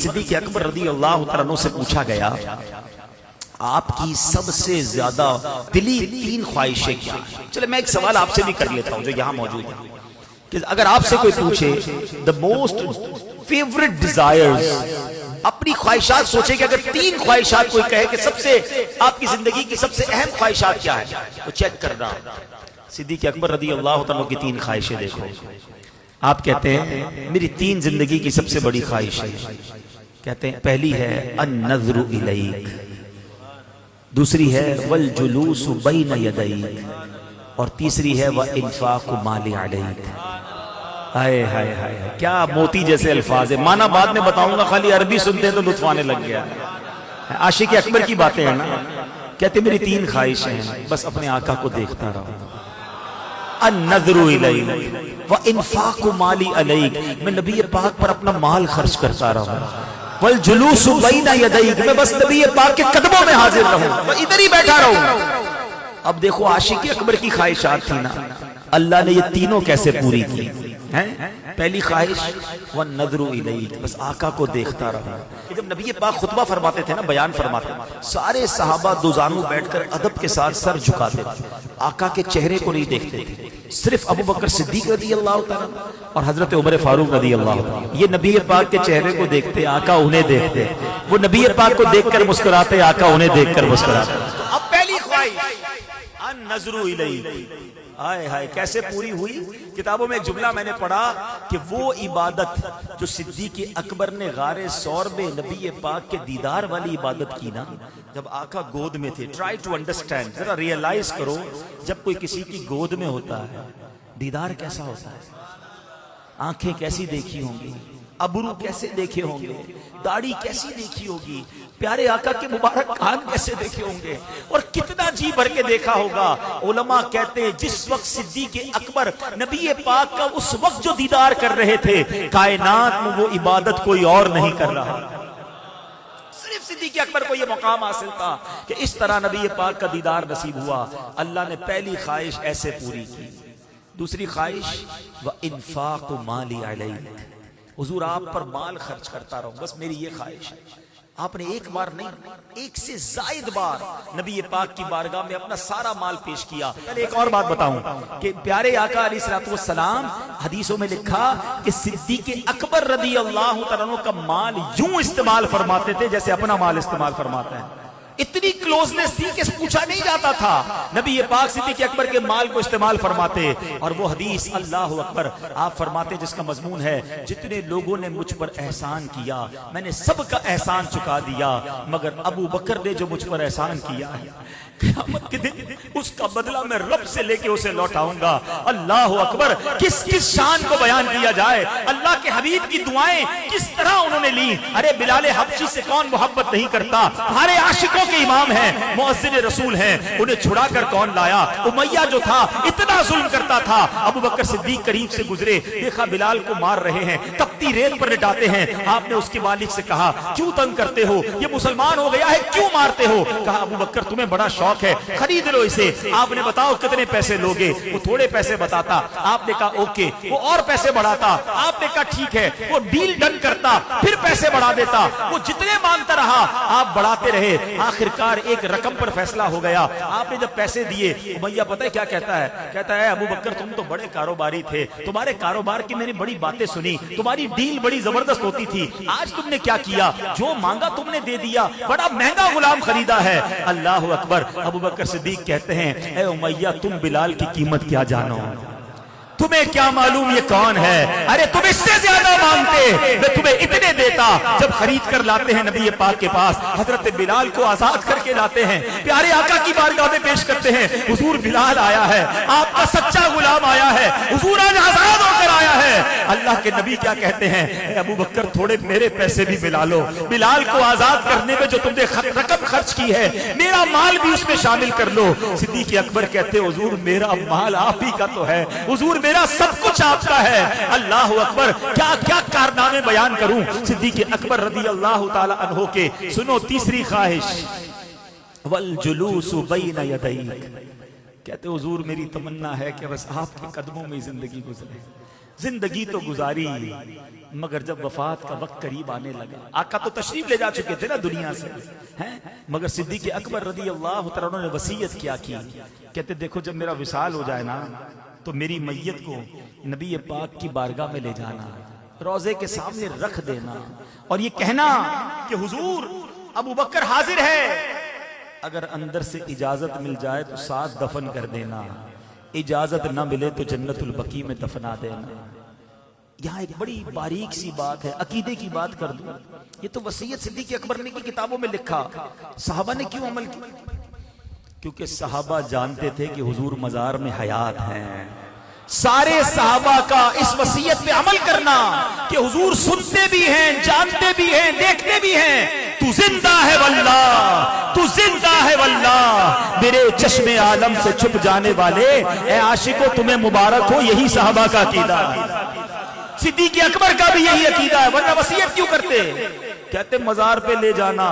صدیق اکبر رضی اللہ تعالیٰ عنہ سے پوچھا گیا آپ کی سب سے زیادہ دلی 3 خواہشیں کیا ہیں؟ چلے میں ایک سوال آپ سے بھی کر لیتا ہوں جو یہاں موجود ہے کہ اگر آپ سے کوئی پوچھے the most favorite desires، اپنی خواہشات سوچے کہ اگر 3 خواہشات کوئی کہے کہ سب سے آپ کی زندگی کی سب سے اہم خواہشات کیا ہے تو چیک کرنا صدیق اکبر رضی اللہ تعالیٰ کی 3 خواہشیں دیکھو. آپ کہتے ہیں میری 3 زندگی کی سب سے بڑی خواہش ہے. کہتے ہیں پہلی ہے النظر الیک، دوسری ہے والجلوس بین یدیک، اور تیسری ہے وانفاق مال علیک. ہائے ہائے ہائے کیا موتی جیسے الفاظ ہیں. معنی بعد میں بتاؤں گا، خالی عربی سنتے ہیں تو لطف آنے لگ گیا. عاشق اکبر کی باتیں ہیں نا. کہتے میری 3 خواہشیں ہیں، بس اپنے آقا کو دیکھتا رہو. النظر الیک وانفاق مالی علیک، میں نبی پاک پر اپنا مال خرچ کرتا رہوں. والجلوس بین یدیک، میں بس نبی پاک کے قدموں میں حاضر رہوں، میں ادھر ہی بیٹھا رہوں. اب دیکھو عاشق اکبر کی خواہشات تھی نا، اللہ نے یہ تینوں کیسے پوری کی ہیں. پہلی خواہش والنظر الیک، بس آقا کو دیکھتا رہا. جب نبی پاک خطبہ فرماتے تھے نا، بیان فرماتے، سارے صحابہ دوزانو بیٹھ کر ادب کے ساتھ سر جھکاتے تھے، آقا کے چہرے کو نہیں دیکھتے تھے. صرف ابو بکر صدیق رضی اللہ تعالیٰ اور حضرت عمر فاروق رضی اللہ تعالیٰ یہ نبی پاک کے چہرے کو دیکھتے، آقا انہیں دیکھتے. وہ نبی پاک کو دیکھ کر مسکراتے، آقا انہیں دیکھ کر مسکراتے. تو اب پہلی خواہش النظر الیک، آئے ہائے کیسے پوری ہوئی. کتابوں میں ایک جملہ میں نے پڑھا کہ وہ عبادت جو صدیق اکبر نے غار ثور میں نبی پاک کے دیدار والی عبادت کی نا، جب آقا گود میں تھے. ٹرائی ٹو انڈرسٹینڈ، ذرا ریئلائز کرو، جب کوئی کسی کی گود میں ہوتا ہے دیدار کیسا ہوتا ہے. آنکھیں کیسی دیکھی ہوں گی، ابرو کیسے دیکھے ہوں گے، داڑھی کیسی دیکھی ہوگی، پیارے آقا کے مبارک کان کیسے دیکھے ہوں گے، اور کتنا جی بھر کے دیکھا ہوگا. علماء کہتے ہیں جس وقت صدیق اکبر نبی پاک کا اس وقت جو دیدار کر رہے تھے، کائنات میں وہ عبادت کوئی اور نہیں کر رہا. صرف صدیق اکبر کو یہ مقام حاصل تھا کہ اس طرح نبی پاک کا دیدار نصیب ہوا. اللہ نے پہلی خواہش ایسے پوری کی. دوسری خواہش وانفاق مالی علیک، حضور آپ پر مال خرچ کرتا رہوں، بس میری یہ خواہش ہے. آپ نے ایک بار نہیں، ایک سے زائد بار نبی پاک کی بارگاہ میں اپنا سارا مال پیش کیا. پہلے ایک اور بات بتاؤں کہ پیارے آقا علیہ الصلوۃ والسلام حدیثوں میں لکھا کہ صدیق اکبر رضی اللہ تعالیٰ عنہ کا مال یوں استعمال فرماتے تھے جیسے اپنا مال استعمال فرماتے ہیں. اتنی کلوزنس تھی کہ پوچھا نہیں جاتا تھا. نبی پاک صدیق اکبر کے مال کو استعمال فرماتے. اور وہ حدیث اللہ اکبر آپ فرماتے جس کا مضمون ہے جتنے لوگوں نے مجھ پر احسان کیا میں نے سب کا احسان چکا دیا، مگر ابو بکر نے جو مجھ پر احسان کیا ہے قیامت کے دن اس کا بدلہ میں رب سے لے کے اسے لوٹاؤں گا. اللہ اکبر، کس کس شان کو بیان کیا جائے. اللہ کے حبیب کی دعائیں کس طرح انہوں نے لی. ارے بلال حبشی سے کون محبت نہیں کرتا، ہمارے عاشقوں کے امام ہیں، مؤذن رسول ہیں، انہیں چھڑا کر کون لایا. امیہ جو تھا اتنا ظلم کرتا تھا، ابو بکر صدیق قریب سے گزرے، دیکھا بلال کو مار رہے ہیں، تپتی ریت پر لٹاتے ہیں. آپ نے اس کے مالک سے کہا کیوں تنگ کرتے ہو، یہ مسلمان ہو گیا ہے کیوں مارتے ہو. کہا ابو بکر تمہیں بڑا شوق ہے، خرید لو اسے. آپ نے بتاؤ کتنے پیسے لوگے. وہ تھوڑے پیسے بتاتا، آپ نے کہا اوکے. وہ اور پیسے بڑھاتا، آپ نے کہا ٹھیک ہے. وہ ڈیل ڈن کرتا، پھر پیسے بڑھا دیتا. وہ جتنے مانگتا رہا آپ بڑھاتے رہے. آخرکار ایک رقم پر فیصلہ ہو گیا. آپ نے جب پیسے دیے، امیہ پتہ ہے کیا کہتا ہے؟ کہتا ہے ابو بکر تم تو بڑے کاروباری تھے، تمہارے کاروبار کی میں نے بڑی باتیں سنی، تمہاری ڈیل بڑی زبردست ہوتی تھی. آج تم نے کیا کیا؟ جو مانگا تم نے دے دیا، بڑا مہنگا غلام خریدا ہے. اللہ اکبر. ابو بکر صدیق کہتے ہیں اے امیہ تم بلال کی قیمت کیا جانو، تمہیں کیا معلوم یہ کون ہے. ارے تم اس سے زیادہ مانگتے، میں تمہیں اتنے دیتا. جب خرید کر لاتے ہیں نبی پاک کے پاس، حضرت بلال کو آزاد کر کے لاتے ہیں، پیارے آقا کی بارگاہ میں پیش کرتے ہیں. حضور بلال آیا ہے، آپ کا سچا غلام آیا ہے، حضور آج آزاد ہو کر آیا ہے. اللہ کے نبی کیا کہتے ہیں؟ اے ابو بکر تھوڑے میرے پیسے بھی ملا لو. بلال کو آزاد کرنے میں جو تم نے رقم خرچ کی ہے، میرا مال بھی اس میں شامل کر لو. صدیق اکبر کہتے ہیں حضور میرا مال آپ ہی کا تو ہے، حضور میرا سب کچھ آپ کا ہے. اللہ اکبر. کیا کیا کارنامے بیان کروں صدیق اکبر رضی اللہ تعالی عنہ کے. سنو تیسری خواہش والجلوس بین یدیک. کہتے حضور میری تمنا ہے کہ بس آپ کے قدموں میں زندگی گزرے. زندگی تو گزاری مگر جب وفات کا وقت قریب آنے لگا، آقا تو تشریف لے جا چکے تھے نا دنیا سے ہیں، مگر صدیق اکبر رضی اللہ تعالیٰ عنہ نے وصیت کیا کی، کہتے دیکھو جب میرا وصال ہو جائے نا تو میری میت کو نبی پاک کی بارگاہ میں لے جانا، روضے کے سامنے رکھ دینا اور یہ کہنا کہ حضور ابو بکر حاضر ہے، اگر اندر سے اجازت مل جائے تو ساتھ دفن کر دینا، اجازت نہ ملے تو جنت البقیع میں دفنا دینا۔ یہاں ایک بڑی باریک سی بات ہے، عقیدے کی بات کر دوں، یہ تو وصیت صدیق اکبر نے کی کتابوں میں لکھا، صحابہ نے کیوں عمل کیا؟ کیونکہ صحابہ جانتے تھے کہ حضور مزار میں حیات ہیں، سارے صحابہ کا اس وصیت پہ عمل کرنا کہ حضور سنتے بھی ہیں، جانتے بھی ہیں، دیکھتے بھی ہیں، تو زندہ ہے واللہ، تو زندہ ہے واللہ، میرے چشم عالم سے چھپ جانے والے اے عاشقو تمہیں مبارک ہو، یہی صحابہ کا عقیدہ ہے۔ صدیق اکبر کا بھی یہی عقیدہ ہے، ورنہ وصیت کیوں کرتے؟ کہتے مزار پہ لے جانا،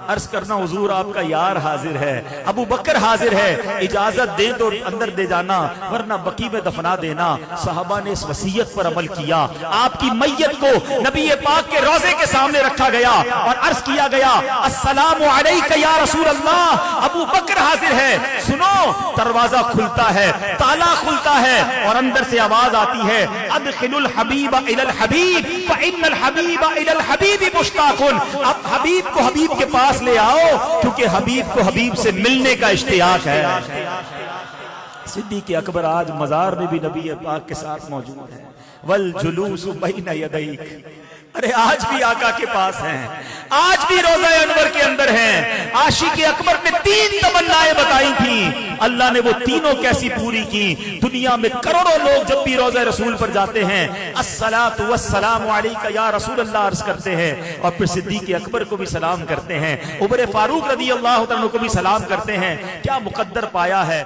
عرض کرنا حضور آپ کا یار حاضر ہے، ابو بکر حاضر ہے، اجازت دیں تو اندر دے جانا ورنہ بقیع میں دفنا دینا۔ صحابہ نے اس وصیت پر عمل کیا، آپ کی میت کو نبی پاک کے روضے کے سامنے رکھا گیا اور عرض کیا گیا السلام علیک یا رسول اللہ، ابو بکر حاضر ہے۔ سنو، دروازہ کھلتا ہے، تالا کھلتا ہے اور اندر سے آواز آتی ہے ادخلوا الحبیب الی الحبیب فإن الحبیب الی الحبیب مشتاق۔ اب حبیب کو حبیب کے پاس لے آؤ کیونکہ حبیب کو حبیب سے ملنے کا اشتیاق ہے۔ صدیق اکبر آج مزار میں بھی نبی پاک کے ساتھ موجود ہے، والجلوس بین یدیک، ارے آج بھی آقا کے پاس ہیں، آج بھی روضہ انور کے اندر ہیں۔ عاشق اکبر نے 3 تمنائیں بتائی تھیں، اللہ نے وہ تینوں کیسی پوری کی۔ دنیا میں کروڑوں لوگ جب بھی روضہ رسول پر جاتے ہیں الصلاۃ والسلام علیک یا رسول اللہ عرض کرتے ہیں اور پھر صدیق اکبر کو بھی سلام کرتے ہیں، عمر فاروق رضی اللہ عنہ کو بھی سلام کرتے ہیں۔ کیا مقدر پایا ہے۔